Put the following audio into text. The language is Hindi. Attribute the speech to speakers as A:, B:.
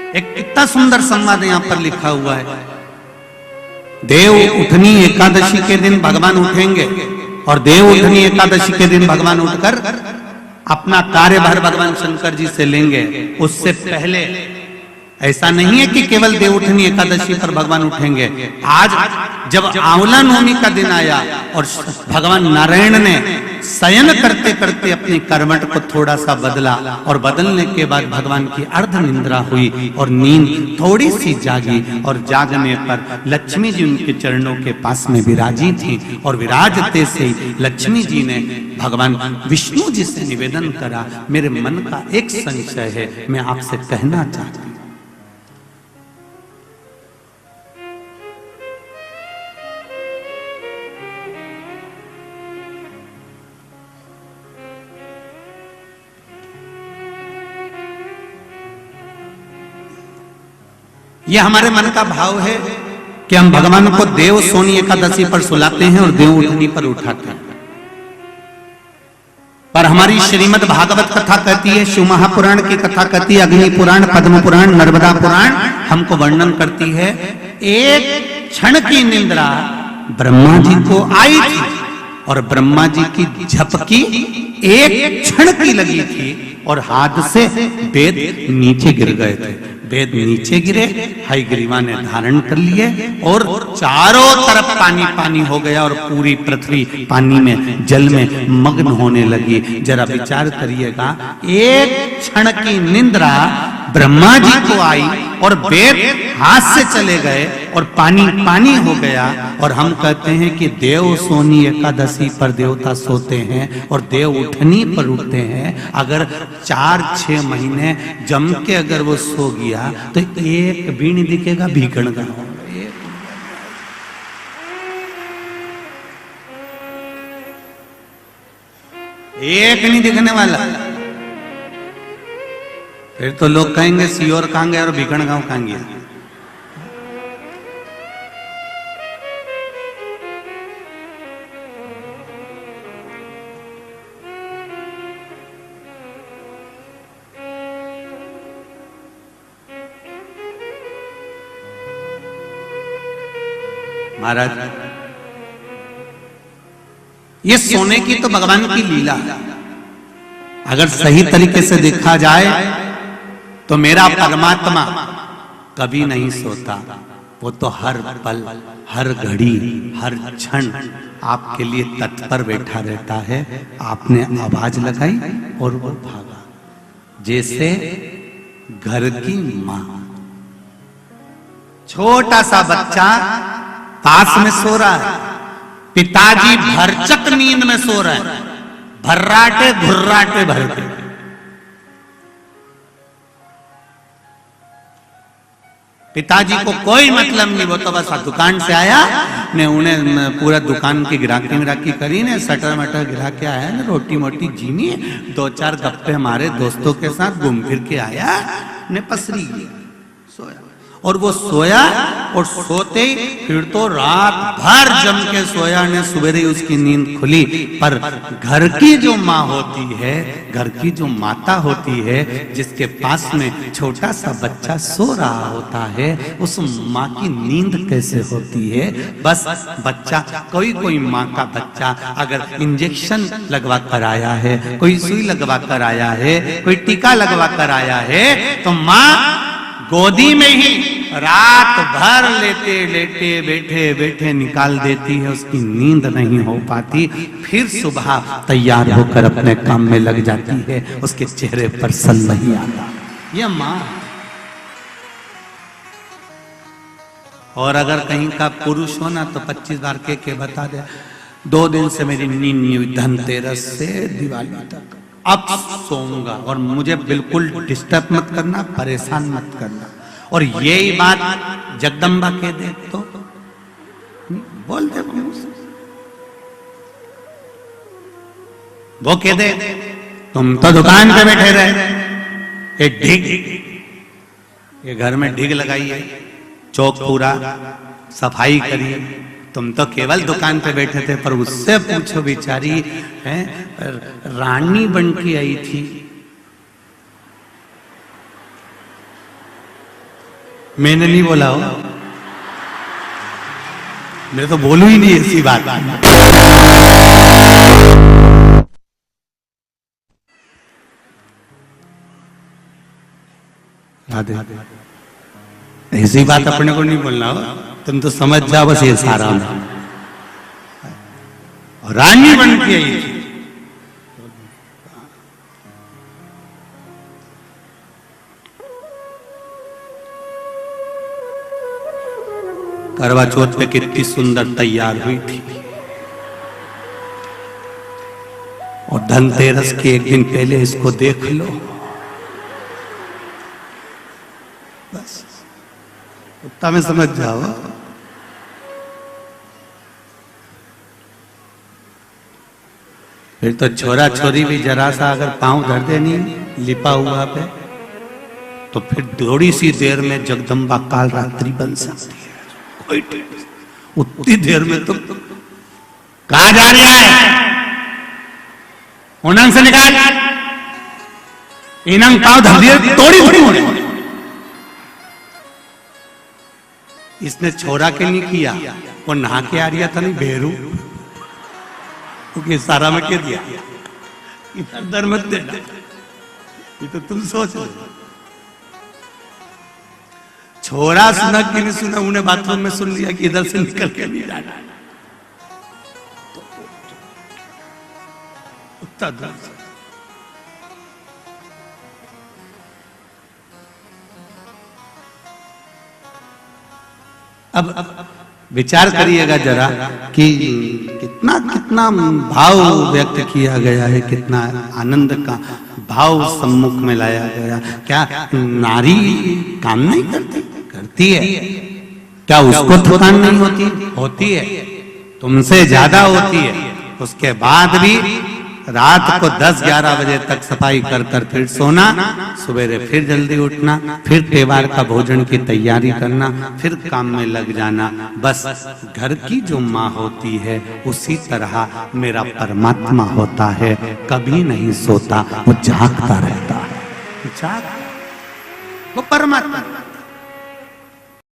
A: एक कितना सुंदर संवाद यहाँ पर लिखा हुआ है। देव उठनी एकादशी के दिन भगवान उठेंगे और देव उठनी एकादशी के दिन भगवान उठकर अपना कार्यभार भगवान शंकर जी से लेंगे। उससे पहले ऐसा नहीं है कि केवल देव उठनी एकादशी पर भगवान उठेंगे। आज जब आंवला नवमी का दिन आया और भगवान नारायण ने शयन करते करते अपनी करवट को थोड़ा सा बदला और बदलने के बाद भगवान की अर्ध निंद्रा हुई और नींद थोड़ी सी जागी और जागने पर लक्ष्मी जी उनके चरणों के पास में विराजी थी और विराजते से लक्ष्मी जी ने भगवान विष्णु जी से निवेदन करा, मेरे मन का एक संशय है, मैं आपसे कहना चाहती हूं। यह हमारे मन का भाव है कि हम भगवान को देव सोनी एकादशी पर सुलाते हैं और देव उठनी पर उठाते हैं। पर हमारी श्रीमद् भागवत कथा कहती है, शिव महापुराण की कथा कहती है, अग्नि पुराण, पद्म पुराण, नर्मदा पुराण हमको वर्णन करती है, एक क्षण की निंद्रा ब्रह्मा जी को आई थी और ब्रह्मा जी की झपकी एक क्षण की लगी थी और हाथ से वेद नीचे गिर गए थे। वेद नीचे गिरे, हयग्रीवा ने धारण कर लिए और चारों तरफ पानी पानी हो गया और पूरी पृथ्वी पानी में, जल में मग्न होने लगी। जरा विचार करिएगा, एक क्षण की निंद्रा ब्रह्मा जी को आई और वेद हाथ से चले गए और पानी पानी हो गया। और हम कहते हैं कि देव सोनी एकादशी पर देवता सोते हैं और देव उठनी पर उठते हैं। अगर 4-6 महीने जम के अगर वो सो गया तो एक भी नहीं दिखेगा भीखण का, एक नहीं दिखने वाला। फिर तो लोग कहेंगे सियोर कहां गया और भीखण गांव कहां गया। महाराज, ये सोने की तो भगवान की लीला है। अगर सही तरीके से देखा जाए तो मेरा परमात्मा कभी नहीं सोता, वो तो हर पल, हर घड़ी, हर क्षण आपके लिए तत्पर बैठा रहता है। आपने आवाज लगाई और वो भागा, जैसे घर की मां। छोटा सा बच्चा पास में सो रहा है, पिताजी भरचक नींद में सो रहे हैं, भर्राटे घुर्राटे भरते। पिताजी को कोई मतलब नहीं, वो तो बस दुकान से आया ने, उन्हें पूरा दुकान की गिराकी करी ने, सटर मटर गिरा के आया ने, रोटी मोटी जीनी, 2-4 गप्पे हमारे दोस्तों के साथ घूम फिर के आया ने, पसरी गया, सोया। और वो सोया और सोते ही फिर तो रात भर जम के सोया ने, सवेरे उसकी नींद खुली। पर घर की जो माँ होती है, घर की जो माता होती है, जिसके पास में छोटा सा बच्चा सो रहा होता है, उस माँ की नींद कैसे होती है। बस बच्चा, कोई माँ का बच्चा अगर इंजेक्शन लगवा कर आया है, कोई सुई लगवा कर आया है, कोई टीका लगवा कर आया है, तो माँ गोदी में ही रात भर लेटे लेटे बैठे बैठे निकाल देती है, उसकी नींद नहीं हो पाती। फिर सुबह तैयार होकर अपने काम में लग जाती है, उसके चेहरे पर सल नहीं आता। यह माँ। और अगर कहीं का पुरुष हो ना तो 25 बार के बता दे, 2 दिन से मेरी नींद नहीं हुई, धनतेरस से दिवाली तक, अब सोऊंगा और मुझे बिल्कुल डिस्टर्ब मत करना, परेशान मत करना। और यही बात जगदम्बा कह दे तो बोल दे, वो कह दे तुम तो दुकान पे बैठे रहे, एक ढिग, ये घर में ढिग लगाई है, चौक पूरा सफाई करी, तुम तो केवल दुकान पे बैठे थे। पर उससे पूछो, बेचारी है रानी बन के आई थी, मैंने नहीं बोला हो, मैं तो बोलू ही नहीं ऐसी बात। ऐसी बात अपने को नहीं बोलना हो, तुम तो समझ जाओ बस ये सारा में। रानी बन के आई थी, करवा चौथ पे कितनी सुंदर तैयार हुई थी, और धनतेरस के एक दिन पहले इसको देख लो, बस उतना में समझ जाओ। फिर तो छोरा छोरी भी जरा सा अगर पांव धर दे नहीं लिपा हुआ पे, तो फिर थोड़ी सी देर में जगदम्बा काल रात्रि बन सकती है। उतनी देर में तो कहा जा रहा है, उनंग से निकाल, इनंग पांव धर दिए तोड़ी थोड़ी होने। इसने छोरा के नहीं किया, वो नहा के आ रहा था नहीं बेरू, क्योंकि सारा में कह दिया इधर दर मत देना, ये तो तुम सोच लो। छोरा सुना कि नहीं सुना, उन्हें बाथरूम में सुन लिया कि इधर से निकल के नहीं जाना, उतना दूर से। अब विचार करिएगा जरा कि कितना कितना भाव व्यक्त किया गया है, कितना आनंद का भाव सम्मुख में लाया गया। क्या नारी काम नहीं करती? करती है। क्या उसको थकान नहीं होती? होती है, तुमसे ज्यादा होती है। उसके बाद भी रात को 10-11 बजे तक सफाई कर कर फिर सोना, सवेरे फिर जल्दी उठना, फिर त्योहार का भोजन की तैयारी करना, फिर काम में लग जाना। बस घर की जो माँ होती है उसी तरह मेरा परमात्मा होता है, कभी नहीं सोता, वो जागता रहता है। जागता, वो परमात्मा।